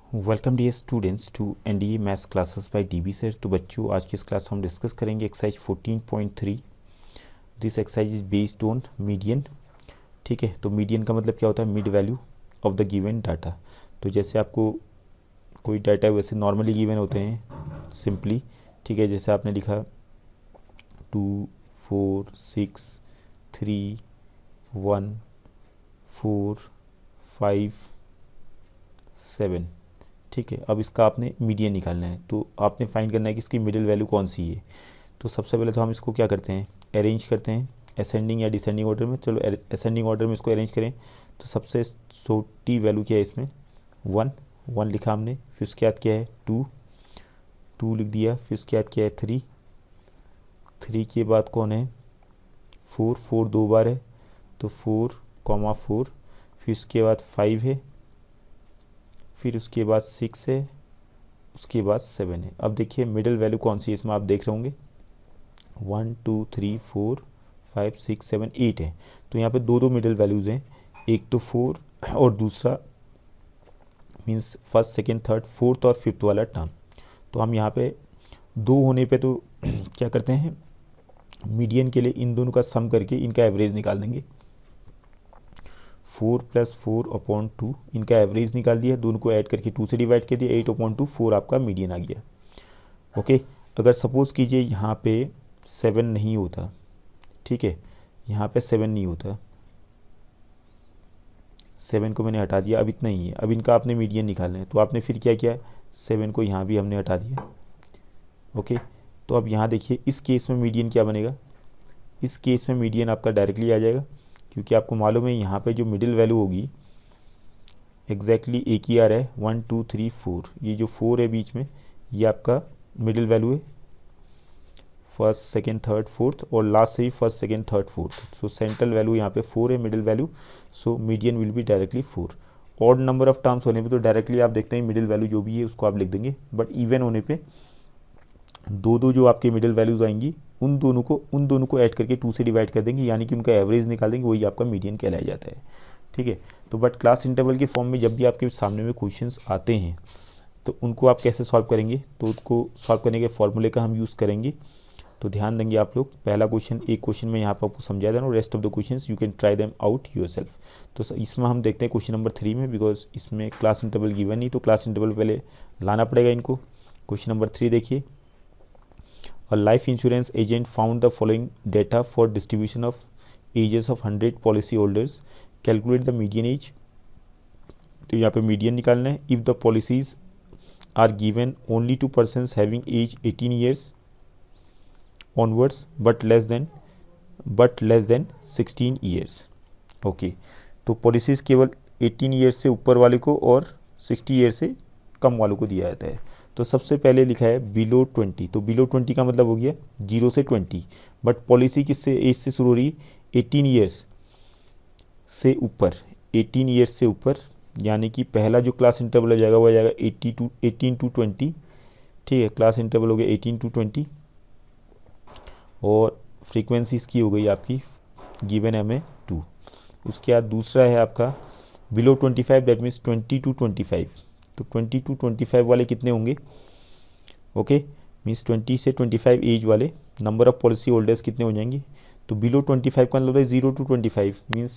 Welcome dear students to NDA maths classes by DB sir. तो बच्चों, आज की इस क्लास में हम डिस्कस करेंगे exercise 14.3। This exercise is based on median. ठीक है, तो मीडियन का मतलब क्या होता है? Mid value of the given data. तो जैसे आपको कोई डाटा वैसे नॉर्मली गिवन होते हैं सिंपली। ठीक है, जैसे आपने लिखा 2 4 6 3 1 4 5 7। ठीक है, अब इसका आपने मीडियन निकालना है, तो आपने फाइंड करना है कि इसकी मिडिल वैल्यू कौन सी है। तो सबसे पहले तो हम इसको क्या करते हैं, अरेंज करते हैं असेंडिंग या डिसेंडिंग ऑर्डर में। चलो असेंडिंग ऑर्डर में इसको अरेंज करें। तो सबसे छोटी वैल्यू क्या है इसमें? 1 लिखा हमने। फिर उसके बाद क्या है? 2 लिख दिया। फिर उसके बाद क्या है? 3 के बाद कौन है? 4 दो बार है तो 4, 4। फिर उसके बाद 5 है। फिर उसके बाद 6 है। उसके बाद 7 है। अब देखिए मिडिल वैल्यू कौन सी है इसमें, आप देख रहे होंगे 1 2 3 4 5 6 7 8 है। तो यहाँ पे दो मिडिल वैल्यूज़ हैं, एक तो 4 और दूसरा means first second third fourth और फिफ्थ वाला टर्म। तो हम यहाँ पे दो होने पे तो क्या करते हैं, मीडियन के लिए इन दोनों का सम करके इनका एवरेज निकाल देंगे। 4 + 4/2 इनका एवरेज निकाल दिया, दोनों को ऐड करके 2 से डिवाइड कर दिया, 8/2 4 आपका मीडियन आ गया। ओके, अगर सपोज़ कीजिए यहाँ पे 7 नहीं होता। ठीक है, यहाँ पे 7 नहीं होता, 7 को मैंने हटा दिया, अब इतना ही है। अब इनका आपने मीडियन निकालना है, तो आपने फिर क्या किया, 7 को यहाँ भी हमने हटा दिया। ओके, तो अब यहाँ देखिए इस केस में मीडियन क्या बनेगा? इस केस में मीडियन आपका डायरेक्टली आ जाएगा, क्योंकि आपको मालूम है यहाँ पे जो मिडिल वैल्यू होगी एग्जैक्टली एक ही आ रहा है, 1 2 3 4। ये जो 4 है बीच में, ये आपका मिडिल वैल्यू है, फर्स्ट सेकेंड थर्ड फोर्थ, और लास्ट से ही first second third fourth. So central value यहाँ पे 4 है middle value. So median will be directly 4। Odd number of terms होने पे तो डायरेक्टली आप देखते हैं मिडिल वैल्यू जो भी है उसको आप लिख देंगे, बट इवन होने पे दो जो आपके मिडिल वैल्यूज आएंगी उन दोनों को ऐड करके 2 से डिवाइड कर देंगे, यानी कि उनका एवरेज निकाल देंगे, वही आपका मीडियन कहलाया जाता है। ठीक है, तो बट क्लास इंटरवल के फॉर्म में जब भी आपके सामने में क्वेश्चंस आते हैं तो उनको आप कैसे सॉल्व करेंगे, तो उसको सॉल्व करने के फॉर्मूले का हम यूज़ करेंगे। तो ध्यान देंगे आप लोग। पहला क्वेश्चन, एक क्वेश्चन में यहाँ पर आपको समझा देना, और rest of the questions you can try them out yourself. तो इसमें हम देखते हैं क्वेश्चन नंबर 3 में, बिकॉज इसमें क्लास इंटरवल गिवन नहीं, तो क्लास इंटरवल पहले लाना पड़ेगा इनको। क्वेश्चन नंबर 3 देखिए, A life insurance agent found the following data for distribution of ages of 100 policy holders. Calculate the median age. तो यहाँ पे मीडियन निकालना है। If the policies are given only to persons having age 18 years onwards but less than 16 years. Okay, तो policies केवल 18 years से ऊपर वाले को और 60 ईयर से कम वालों को दिया जाता है। तो सबसे पहले लिखा है बिलो 20। तो बिलो 20 का मतलब हो गया 0 से 20, बट पॉलिसी किससे एज से शुरू हो रही है? 18 ईयर्स से ऊपर, 18 ईयर्स से ऊपर, यानी कि पहला जो क्लास इंटरवल हो जाएगा वो आ जाएगा 18 to 20। ठीक है, क्लास इंटरवल हो गया 18 to 20, और फ्रीक्वेंसी इसकी हो गई आपकी गिवन है हमें 2। उसके बाद दूसरा है आपका बिलो 25, दैट मीन्स 20 to 25। तो 20 to 25 वाले कितने होंगे? ओके, मीन्स 20 से 25 एज वाले नंबर ऑफ पॉलिसी होल्डर्स कितने हो जाएंगे? तो बिलो 25 का मतलब है 0 to 25, मीन्स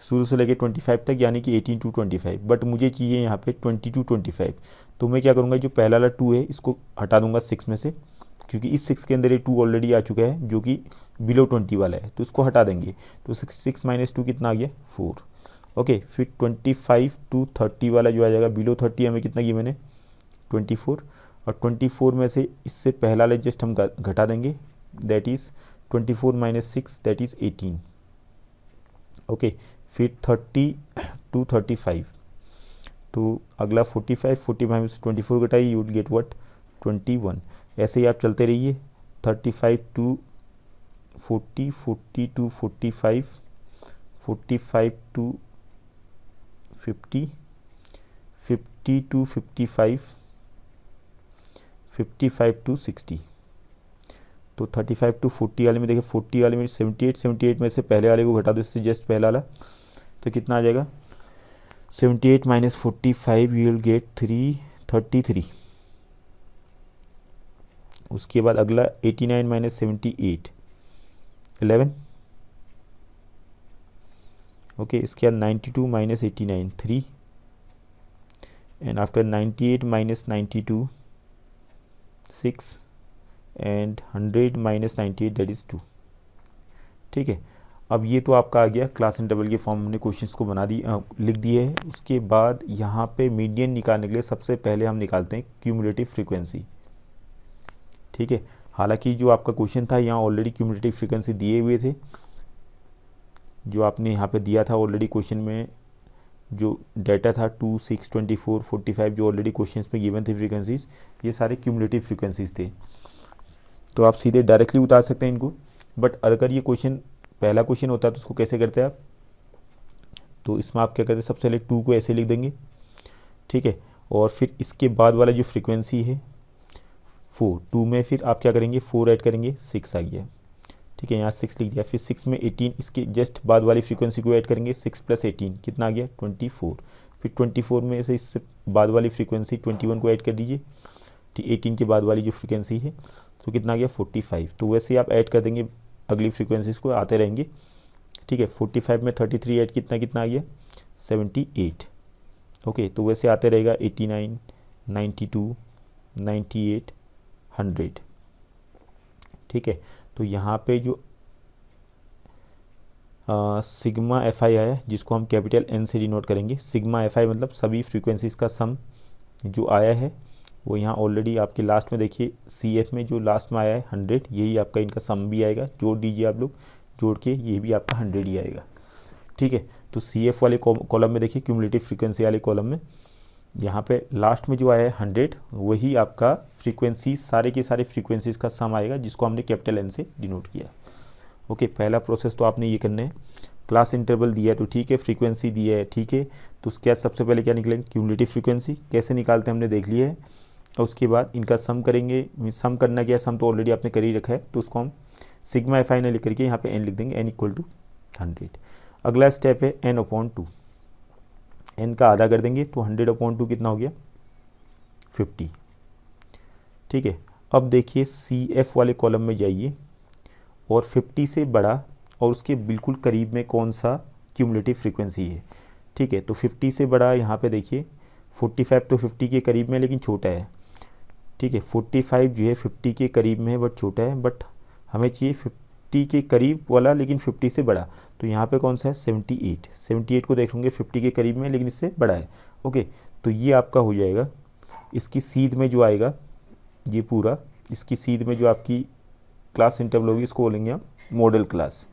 शुरू से लेके 25 तक, यानी कि 18 to 25। बट मुझे चाहिए यहाँ पे 20 to 25। तो मैं क्या करूँगा, जो पहला वाला 2 है इसको हटा दूंगा 6 में से, क्योंकि इस 6 के अंदर ये 2 ऑलरेडी आ चुका है जो कि बिलो 20 वाला है, तो इसको हटा देंगे। तो 6 - 2 कितना आ गया? 4। ओके, फिर 25 to 30 वाला जो आ जाएगा, बिलो 30 हमें कितना गिवन है? 24। और 24 में से इससे पहला वाला जस्ट हम घटा देंगे, that is 24 - 6 that is 18। Okay, फिर 30 to 35। तो अगला 45 में से 24 घटाइए, यू विल गेट व्हाट? 21। ऐसे ही आप चलते रहिए, 35 to 40, 40 to 45, 45 to 50, 50 to 55, 55 to 60। तो 35 to 40 वाले में देखिए, 40 वाले में 78 में से पहले वाले को घटा दो, इससे जस्ट पहला वाला, तो कितना आ जाएगा? 78 माइनस 45 यू विल गेट 333। उसके बाद अगला 89 माइनस 78 11। ओके, इसके बाद 92 minus 89 3 and after 98 minus 92 6 and 100 minus 98 that is 2। ठीक है, अब ये तो आपका आ गया क्लास इंटरवल के फॉर्म में क्वेश्चंस को लिख दिए है। उसके बाद यहाँ पे मीडियन निकालने के लिए सबसे पहले हम निकालते हैं क्यूमुलेटिव फ्रीक्वेंसी। ठीक है, हालांकि जो आपका क्वेश्चन था यहाँ ऑलरेडी क्यूमुलेटिव फ्रीक्वेंसी दिए हुए थे, जो आपने यहाँ पे दिया था ऑलरेडी क्वेश्चन में, जो डाटा था 2, 6, 24, 45 जो ऑलरेडी क्वेश्चन में गिवन थे फ्रीक्वेंसीज, ये सारे क्यूमुलेटिव फ्रीक्वेंसीज थे। तो आप सीधे डायरेक्टली उतार सकते हैं इनको। बट अगर ये क्वेश्चन पहला क्वेश्चन होता है तो उसको कैसे करते हैं आप, तो इसमें आप क्या करते हैं, सबसे पहले 2 को ऐसे लिख देंगे। ठीक है, और फिर इसके बाद वाला जो फ्रीक्वेंसी है 4, 2 में फिर आप क्या करेंगे 4 ऐड करेंगे, 6 आ गया। ठीक है, यहाँ 6 लिख दिया। फिर 6 में 18 इसके जस्ट बाद वाली फ्रीक्वेंसी को ऐड करेंगे, 6 + 18 कितना आ गया 24। फिर 24 में से इससे बाद वाली फ्रीक्वेंसी 21 को ऐड कर दीजिए। ठीक, 18 के बाद वाली जो फ्रीक्वेंसी है तो कितना आ गया 45। तो वैसे आप ऐड कर देंगे अगली फ्रीक्वेंसीज को, आते रहेंगे। ठीक है, 45 में 33 ऐड कितना आ गया 78। ओके, तो वैसे आते रहेगा 89, 92, 98, 100। ठीक है, तो यहाँ पे जो सिग्मा एफ आई आया जिसको हम कैपिटल एन से डिनोट करेंगे। सिग्मा एफ आई मतलब सभी फ्रीक्वेंसीज का सम जो आया है वो यहाँ ऑलरेडी आपके लास्ट में देखिए सी एफ में जो लास्ट में आया है 100, यही आपका इनका सम भी आएगा। जोड़ दीजिए आप लोग, जोड़ के ये भी आपका 100 ही आएगा। ठीक है, तो सी एफ वाले कॉलम में देखिए क्यूमुलेटिव फ्रीक्वेंसी वाले कॉलम में यहाँ पे लास्ट में जो आया है 100 वही आपका फ्रीक्वेंसी सारे के सारे फ्रीक्वेंसीज का सम आएगा जिसको हमने कैपिटल एन से डिनोट किया। ओके, पहला प्रोसेस तो आपने ये करना है। क्लास इंटरवल दिया है तो ठीक है, फ्रीक्वेंसी दिया है ठीक है, तो उसके बाद सबसे पहले क्या निकलेंगे क्यूमुलेटिव फ्रीक्वेंसी। कैसे निकालते हैं हमने देख लिया है। और उसके बाद इनका सम करेंगे। सम करना क्या है, सम तो ऑलरेडी आपने कर ही रखा है, तो उसको हम सिग्मा एफ आई ने लिख करके यहाँ पे एन लिख देंगे, एन इक्वल टू 100। अगला स्टेप है n/2, एन का आधा कर देंगे तो 100/2 कितना हो गया 50। ठीक है, अब देखिए सी एफ वाले कॉलम में जाइए और 50 से बड़ा और उसके बिल्कुल करीब में कौन सा क्यूमुलेटिव फ्रीक्वेंसी है। ठीक है, तो 50 से बड़ा यहाँ पे देखिए 45 तो 50 के करीब में लेकिन छोटा है। ठीक है, 45 जो है 50 के करीब में है बट छोटा है, बट हमें चाहिए 50 के करीब वाला लेकिन 50 से बड़ा। तो यहाँ पे कौन सा है 78। 78 को देख लेंगे 50 के करीब में लेकिन इससे बड़ा है। ओके, तो ये आपका हो जाएगा। इसकी सीध में जो आएगा ये पूरा, इसकी सीध में जो आपकी क्लास इंटरवल होगी इसको बोलेंगे हम मॉडल क्लास।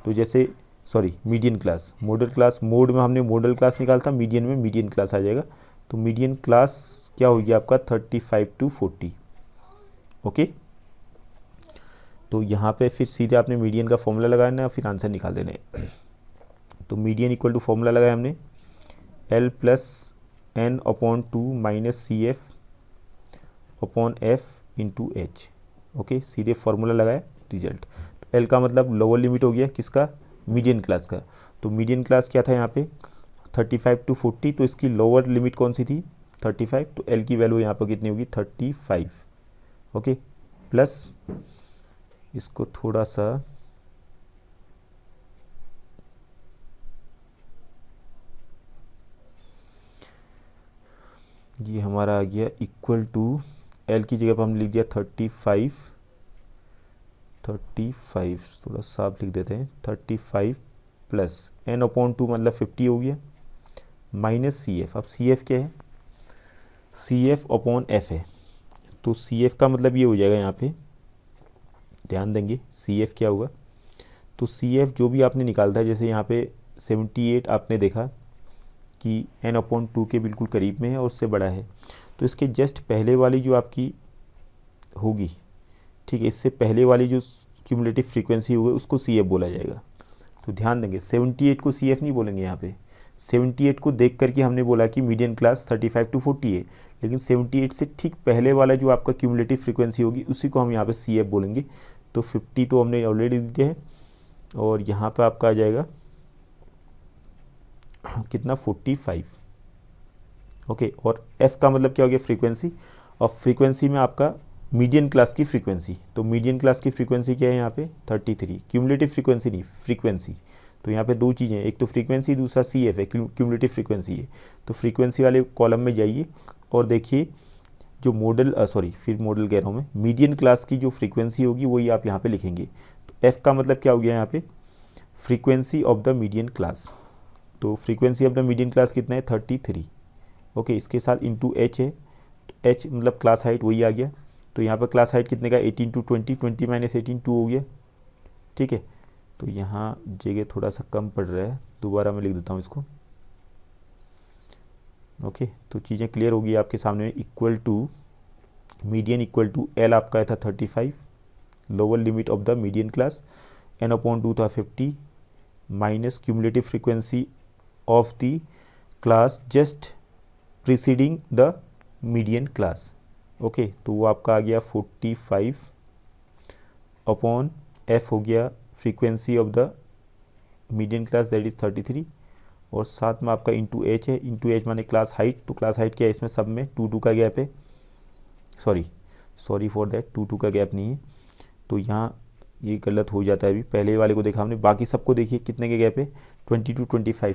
तो जैसे median class, model class mode में हमने मॉडल क्लास निकाला था, मीडियन में मीडियन क्लास आ जाएगा। तो मीडियन क्लास क्या होगी आपका 35 to 40। ओके, तो यहाँ पे फिर सीधे आपने मीडियन का फॉर्मूला लगाना है और फिर आंसर निकाल देना है। तो मीडियन इक्वल टू फॉर्मूला लगाया हमने L + n/2 minus CF/F into H। Okay, सीधे फार्मूला लगाया, रिजल्ट। तो L का मतलब लोअर लिमिट हो गया किसका, मीडियन क्लास का। तो मीडियन क्लास क्या था यहाँ पे 35 to 40, तो इसकी लोअर लिमिट कौन सी थी 35, तो L की वैल्यू यहाँ पर कितनी होगी 35। ओके, प्लस इसको थोड़ा सा ये हमारा आ गया इक्वल टू L की जगह पर हमने लिख दिया 35, थोड़ा साफ लिख देते हैं 35 प्लस n/2 मतलब 50 हो गया माइनस CF। अब CF क्या है, CF/F है। तो CF का मतलब ये हो जाएगा, यहाँ पे ध्यान देंगे CF क्या होगा। तो CF जो भी आपने निकालता है, जैसे यहाँ पे 78 आपने देखा कि n/2 के बिल्कुल करीब में है और उससे बड़ा है, तो इसके जस्ट पहले वाली जो आपकी होगी, ठीक है, इससे पहले वाली जो क्यूमुलेटिव फ्रीक्वेंसी होगी उसको CF बोला जाएगा। तो ध्यान देंगे 78 को CF नहीं बोलेंगे, यहाँ पे 78 को देख करके हमने बोला कि मीडियन क्लास 35 to 40 है, लेकिन 78 से ठीक पहले वाला जो आपका क्यूमुलेटिव फ्रीक्वेंसी होगी उसी को हम यहाँ पे CF बोलेंगे। तो 50 तो हमने ऑलरेडी दिया है और यहाँ पे आपका आ जाएगा कितना 45। ओके। और एफ का मतलब क्या हो गया, फ्रीक्वेंसी। और फ्रीक्वेंसी में आपका मीडियन क्लास की फ्रीक्वेंसी, तो मीडियन क्लास की फ्रीक्वेंसी क्या है यहाँ पे 33, क्यूमुलेटिव फ्रीक्वेंसी नहीं, फ्रीक्वेंसी। तो यहाँ पे दो चीज़ें, एक तो फ्रीक्वेंसी, दूसरा सी एफ है, क्यूमुलेटिव फ्रीक्वेंसी है। तो फ्रीक्वेंसी वाले कॉलम में जाइए और देखिए जो मॉडल फिर मॉडल कह रहा हूँ मैं, मीडियन क्लास की जो फ्रीक्वेंसी होगी वही आप यहाँ पे लिखेंगे। तो एफ का मतलब क्या हो गया यहाँ पे, frequency of the median class. तो frequency of the median class कितना है 33। ओके, इसके साथ इंटू एच है, एच मतलब क्लास हाइट वही आ गया। तो यहाँ पर क्लास हाइट कितने का 18 टू 20, 20 माइनस 18 2 हो गया। ठीक है, तो यहाँ जगह थोड़ा सा कम पड़ रहा है, दोबारा मैं लिख देता हूँ इसको। ओके, तो चीज़ें क्लियर होगी आपके सामने। Equal to median equal to L आपका था 35, lower limit of the median class, N upon 2 था 50 minus cumulative frequency of the class just preceding the median class. Okay, तो वो आपका आ गया 45 अपॉन एफ हो गया frequency of the median class that is 33, और साथ में आपका इंटू एच है, इंटू एच माने क्लास हाइट। तो क्लास हाइट क्या है इसमें सब में 2 2 का गैप है, सॉरी फॉर दैट, 2 2 का गैप नहीं है। तो यहाँ ये गलत हो जाता है, अभी पहले वाले को देखा हमने, बाकी सबको देखिए कितने के गैप है 20 टू 25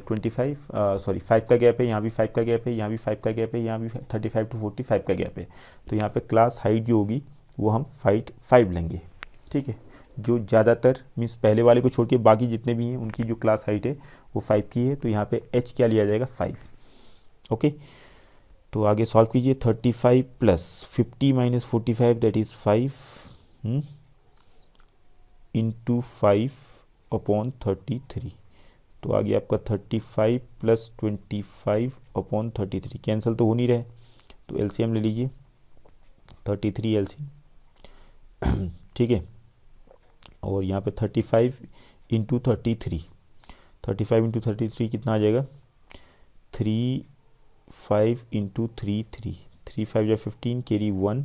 5 का गैप है, यहाँ भी 5 का गैप है, यहाँ भी 5 का गैप है, यहाँ भी 35 टू 45 का गैप है। तो यहाँ पे क्लास हाइट जो होगी वो हम 5 लेंगे। ठीक है, जो ज़्यादातर मीन्स पहले वाले को छोड़ के बाकी जितने भी हैं उनकी जो क्लास हाइट है वो 5 की है। तो यहाँ पे एच क्या लिया जाएगा 5। ओके, तो आगे सॉल्व कीजिए। 35 plus 50 minus 45 that is 5 into 5 upon 33। तो आ गया आपका 35 प्लस 25 अपॉन 33, कैंसिल तो हो नहीं रहे, तो एलसीएम ले लीजिए 33 एलसीएम। ठीक है, और यहाँ पे 35 इंटू 33, 35 इंटू 33 कितना आ जाएगा 35 इंटू 3 3 5 या 15 कैरी 1,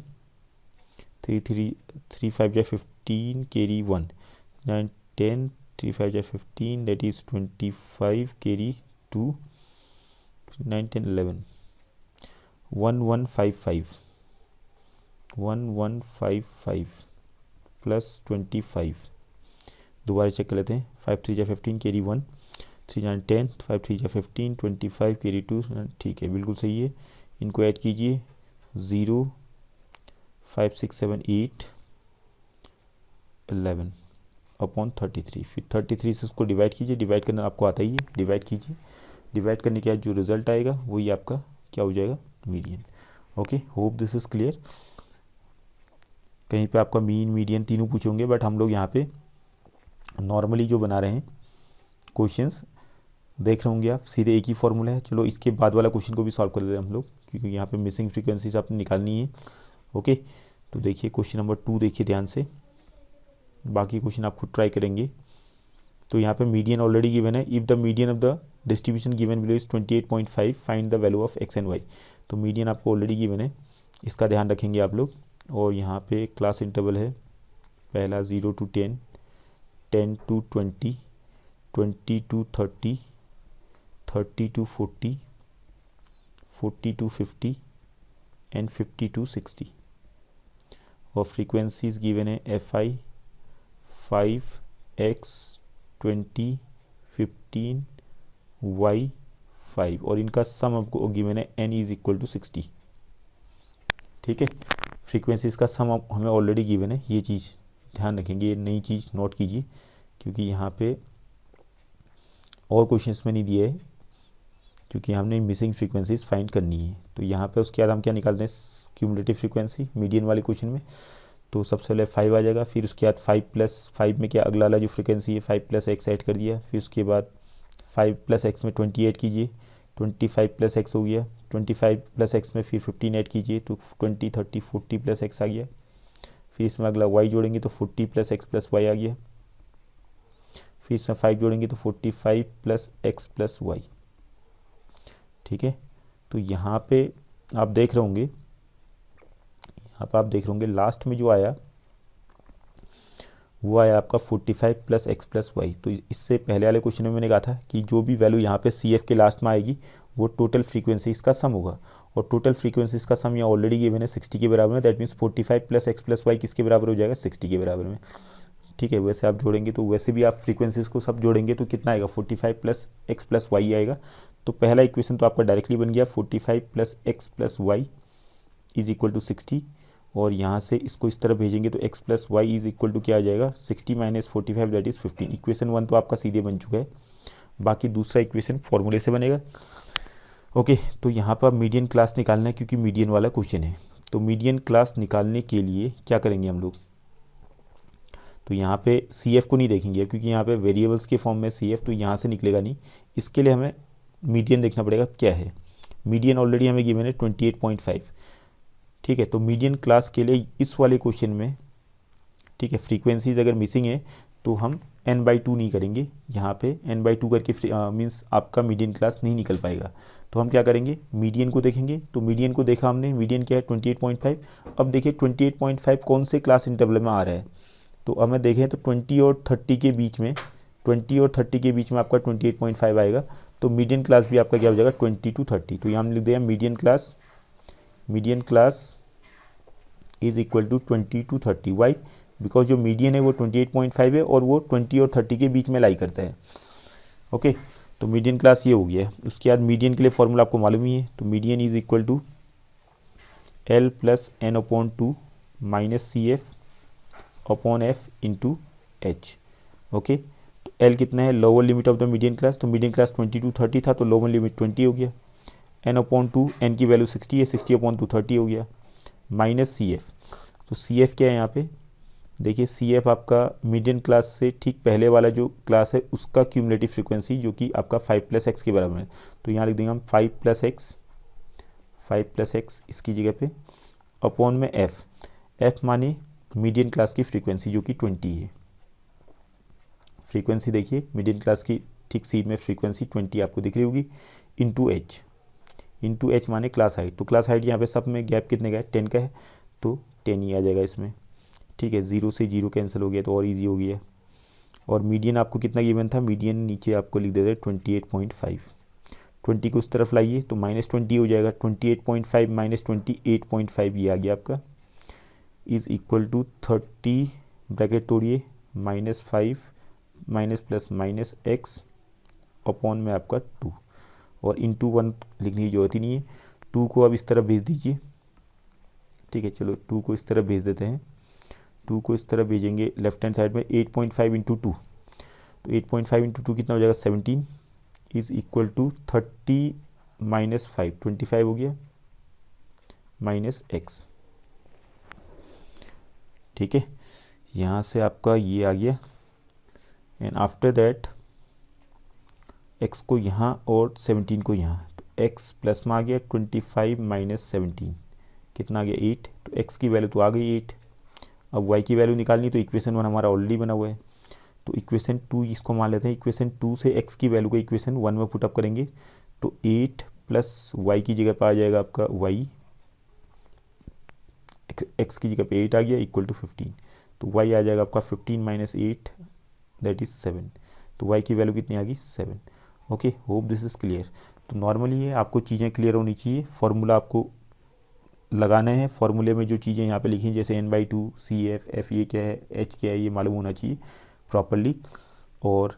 3 5 या 15 कैरी 1 9 10, 3 5 या 15 दैट इज़ 25 कैरी 2 9 10 11 1155 प्लस 25। दोबारा चेक कर लेते हैं, 5 3 या 15 कैरी 1, 3 9 10, 5 3 या 15 25 कैरी 2। ठीक है, बिल्कुल सही है। इनको ऐड कीजिए 0 5 6 7 8 11 अपॉन 33, फिर 33 से इसको डिवाइड कीजिए, डिवाइड करना आपको आता ही है, डिवाइड कीजिए, डिवाइड करने के बाद जो रिजल्ट आएगा वही आपका क्या हो जाएगा median. Okay, hope this is clear. कहीं पे आपका मीन मीडियन तीनों पूछेंगे, बट हम लोग यहाँ पे नॉर्मली जो बना रहे हैं क्वेश्चंस देख रहे होंगे आप, सीधे एक ही फॉर्मूला है। चलो इसके बाद वाला क्वेश्चन को भी सॉल्व कर देते हैं हम लोग, क्योंकि यहाँ पे मिसिंग फ्रीक्वेंसीज आपने निकालनी है। ओके, तो देखिए क्वेश्चन नंबर 2 देखिए ध्यान से, बाकी क्वेश्चन आप खुद ट्राई करेंगे। तो यहाँ पे मीडियन ऑलरेडी गिवन है, if the median of the distribution given below is 28.5 find the value of X and Y. तो मीडियन आपको ऑलरेडी गिवन है, इसका ध्यान रखेंगे आप लोग। और यहाँ पे क्लास इंटरवल है, पहला 0 to 10, 10 to 20, 20 to 30, 30 to 40, 40 to 50 and 50 to 60। और फ्रीक्वेंसीज गिवन है एफ आई 5 एक्स 20 15 वाई 5, और इनका सम आपको गिवन है एन इज इक्वल टू 60। ठीक है, फ्रीक्वेंसीज का सम हमें ऑलरेडी गिवन है, ये चीज़ ध्यान रखेंगे, ये नई चीज़ नोट कीजिए, क्योंकि यहाँ पे और क्वेश्चंस में नहीं दिए है, क्योंकि हमने मिसिंग फ्रीक्वेंसीज फाइंड करनी है। तो यहाँ पे उसके बाद हम क्या निकालते हैं क्यूमुलेटिव फ्रीक्वेंसी मीडियन वाले क्वेश्चन में। तो सबसे पहले 5 आ जाएगा, फिर उसके बाद 5 प्लस 5 में क्या अगला वाला जो फ्रीक्वेंसी है 5 प्लस एक्स ऐड कर दिया, फिर उसके बाद 5 प्लस एक्स में 20 ऐड कीजिए, 25 प्लस एक्स हो गया, 25 प्लस एक्स में फिर 15 ऐड कीजिए, तो 20 30 40 प्लस एक्स आ गया। फिर इसमें अगला वाई जोड़ेंगे तो 40 प्लस एक्स प्लस वाई आ गया, फिर इसमें 5 जोड़ेंगे तो 45 प्लस एक्स प्लस वाई। ठीक है, तो यहाँ पे आप देख रहे होंगे, यहाँ पर आप देख रहे होंगे लास्ट में जो आया वो आया आपका 45 प्लस एक्स प्लस वाई। तो इससे पहले वाले क्वेश्चन में मैंने कहा था कि जो भी वैल्यू यहाँ पे सी एफ के लास्ट में आएगी वो टोटल फ्रीक्वेंसीज का सम होगा, और टोटल फ्रीक्वेंसीज का सम यहाँ ऑलरेडी गिवन है 60 के बराबर में, दैट मीन्स 45 + x + y किसके बराबर हो जाएगा, 60 के बराबर में। ठीक है, वैसे आप जोड़ेंगे तो वैसे भी आप फ्रीक्वेंसीज को सब जोड़ेंगे तो कितना आएगा, 45 + x + y आएगा। तो पहला इक्वेशन तो आपका डायरेक्टली बन गया 45 + x + y = 60, और यहाँ से इसको इस तरफ भेजेंगे तो x + y = क्या आ जाएगा, 60 - 45 दैट इज़ 15। इक्वेशन 1 तो आपका सीधे बन चुका है, बाकी दूसरा इक्वेशन फॉर्मूले से बनेगा। ओके, तो यहाँ पर मीडियन क्लास निकालना है क्योंकि मीडियन वाला क्वेश्चन है। तो मीडियन क्लास निकालने के लिए क्या करेंगे हम लोग, तो यहाँ पे CF को नहीं देखेंगे क्योंकि यहाँ पे वेरिएबल्स के फॉर्म में CF तो यहाँ से निकलेगा नहीं। इसके लिए हमें मीडियन देखना पड़ेगा क्या है। मीडियन ऑलरेडी हमें गिवन है 28.5। ठीक है, तो मीडियन क्लास के लिए इस वाले क्वेश्चन में, ठीक है, फ्रीक्वेंसीज अगर मिसिंग है तो हम n/2 नहीं करेंगे, यहाँ पे n/2 करके मीन्स आपका मीडियन क्लास नहीं निकल पाएगा। तो हम क्या करेंगे, मीडियन को देखेंगे। तो मीडियन को देखा हमने, मीडियन क्या है 28.5। अब देखिए 28.5 कौन से क्लास इंटरवल में आ रहा है, तो हमें देखें तो 20 और 30 के बीच में, 20 और 30 के बीच में आपका 28.5 आएगा। तो मीडियन क्लास भी आपका क्या हो जाएगा 20 to 30। तो यहाँ हम लिख दें median class is equal to 20 to 30। Why, because जो मीडियन है वो 28.5 है और वो 20 और 30 के बीच में लाई करता है। ओके, तो मीडियन क्लास ये हो गया है। उसके बाद मीडियन के लिए फॉर्मूला आपको मालूम ही है, तो median is equal to L + n/2 - CF/f × h। Okay, तो L कितना है, lower limit of the median class, तो मीडियन क्लास 20 to 30 था तो लोअर लिमिट 20 हो गया। n/2, n की वैल्यू 60 है, 60/2 30 हो गया, माइनस CF। तो CF क्या है यहाँ पे, देखिए CF आपका मीडियन क्लास से ठीक पहले वाला जो क्लास है उसका क्यूमुलेटिव फ्रीक्वेंसी जो कि आपका 5 + x के बराबर है। तो यहाँ लिख देंगे हम 5 + x इसकी जगह पे अपॉन में f माने मीडियन क्लास की फ्रीक्वेंसी जो कि 20 है। फ्रीक्वेंसी देखिए मीडियन क्लास की ठीक सी में फ्रीक्वेंसी 20 आपको दिख रही होगी, इंटू h माने क्लास हाइट। तो क्लास हाइट यहाँ पे सब में गैप कितने का है, 10 का है, तो 10 ही आ जाएगा इसमें। ठीक है, 0 से 0 कैंसिल हो गया तो और इजी हो गया। और मीडियन आपको कितना गिवन था, मीडियन नीचे आपको लिख देते हैं 28.5। 20 को उस तरफ लाइए तो -20 हो जाएगा, 28.5 - 28.5 ये आ गया आपका, इज़ इक्वल टू 30 ब्रैकेट तोड़िए -5 + -x अपॉन में आपका 2, और इंटू 1 लिखने की जरूरत ही नहीं है। 2 को अब इस तरफ भेज दीजिए। ठीक है, चलो 2 को इस तरफ भेज देते हैं। 2 को इस तरफ भेजेंगे लेफ्ट हैंड साइड में, 8.5 × 2, तो 8.5 × 2 कितना हो जाएगा 17, इज़ इक्वल टू 30 - 5 25 हो गया, माइनस x। ठीक है, यहाँ से आपका ये आ गया, एंड आफ्टर दैट x को यहाँ और 17 को यहाँ, तो x प्लस में आ गया 25 - 17 कितना आ गया 8। तो x की वैल्यू तो आ गई 8। अब y की वैल्यू निकालनी, तो इक्वेशन 1 हमारा ऑलरेडी बना हुआ है, तो इक्वेशन 2 इसको मान लेते हैं। इक्वेशन 2 से x की वैल्यू को इक्वेशन 1 में पुटअप करेंगे तो 8 + y की जगह पर आ जाएगा आपका y, x की जगह पे 8 आ गया इक्वल टू 15, तो y आ जाएगा आपका 15 - 8 दैट इज़ 7। तो y की वैल्यू कितनी आ गई 7। Okay, hope this is clear. तो नॉर्मली है आपको चीज़ें क्लियर होनी चाहिए, फार्मूला आपको लगाना है। फार्मूले में जो चीज़ें यहाँ पे लिखी हैं जैसे n/2 CF f ये क्या है, h क्या है, ये मालूम होना चाहिए प्रॉपरली। और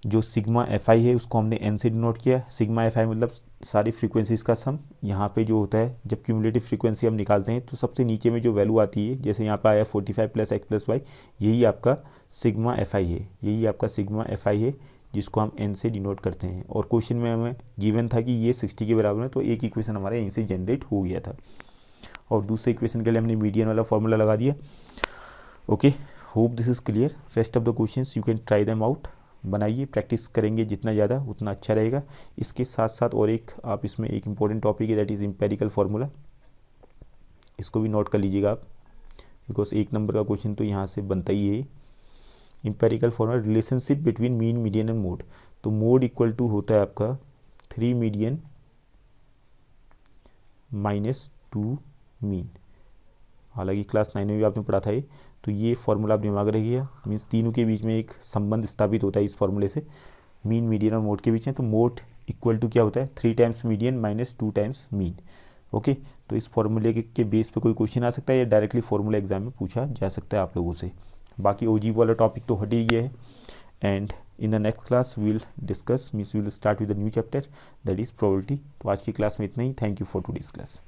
जो सिग्मा fi है उसको हमने n से डिनोट किया। सिग्मा fi मतलब सारी फ्रीक्वेंसीज का सम। यहाँ पे जो होता है जब क्यूमुलेटिव फ्रीक्वेंसी हम निकालते हैं तो सबसे नीचे में जो वैल्यू आती है, जैसे यहाँ पे आया 45 + x + y, यही आपका सिग्मा fi है, यही आपका सिग्मा fi है जिसको हम n से डिनोट करते हैं। और क्वेश्चन में हमें गिवन था कि ये 60 के बराबर है, तो एक इक्वेशन हमारे यहीं से जनरेट हो गया था। और दूसरे इक्वेशन के लिए हमने मीडियन वाला फार्मूला लगा दिया। Okay, hope this is clear. Rest of the questions you can try them out, बनाइए, प्रैक्टिस करेंगे जितना ज़्यादा उतना अच्छा रहेगा। इसके साथ साथ और एक आप इसमें एक इम्पॉर्टेंट टॉपिक है दैट इज़ एम्पिरिकल फार्मूला, इसको भी नोट कर लीजिएगा आप, बिकॉज 1 नंबर का क्वेश्चन तो यहाँ से बनता ही है। Empirical formula, relationship between mean, median and mode. तो मोड इक्वल टू होता है आपका 3 मीडियन - 2 मीन। हालांकि क्लास 9 में भी आपने पढ़ा था ये, तो ये फार्मूला आप दिमाग रखिएगा। मीन्स तीनों के बीच में एक संबंध स्थापित होता है इस फार्मूले से, मीन, मीडियन और मोड के बीच में। तो मोड इक्वल टू क्या होता है 3 times median minus 2 times mean. Okay, तो इस फॉर्मूले के बेस पे कोई क्वेश्चन आ सकता है या डायरेक्टली फॉर्मूला एग्जाम में पूछा जा सकता है आप लोगों से। बाकी ओजी वाला टॉपिक तो हट ही गया है। And in the next class we'll discuss means we'll start with the new chapter that is probability. तो आज की क्लास में इतना ही। Thank you for today's class.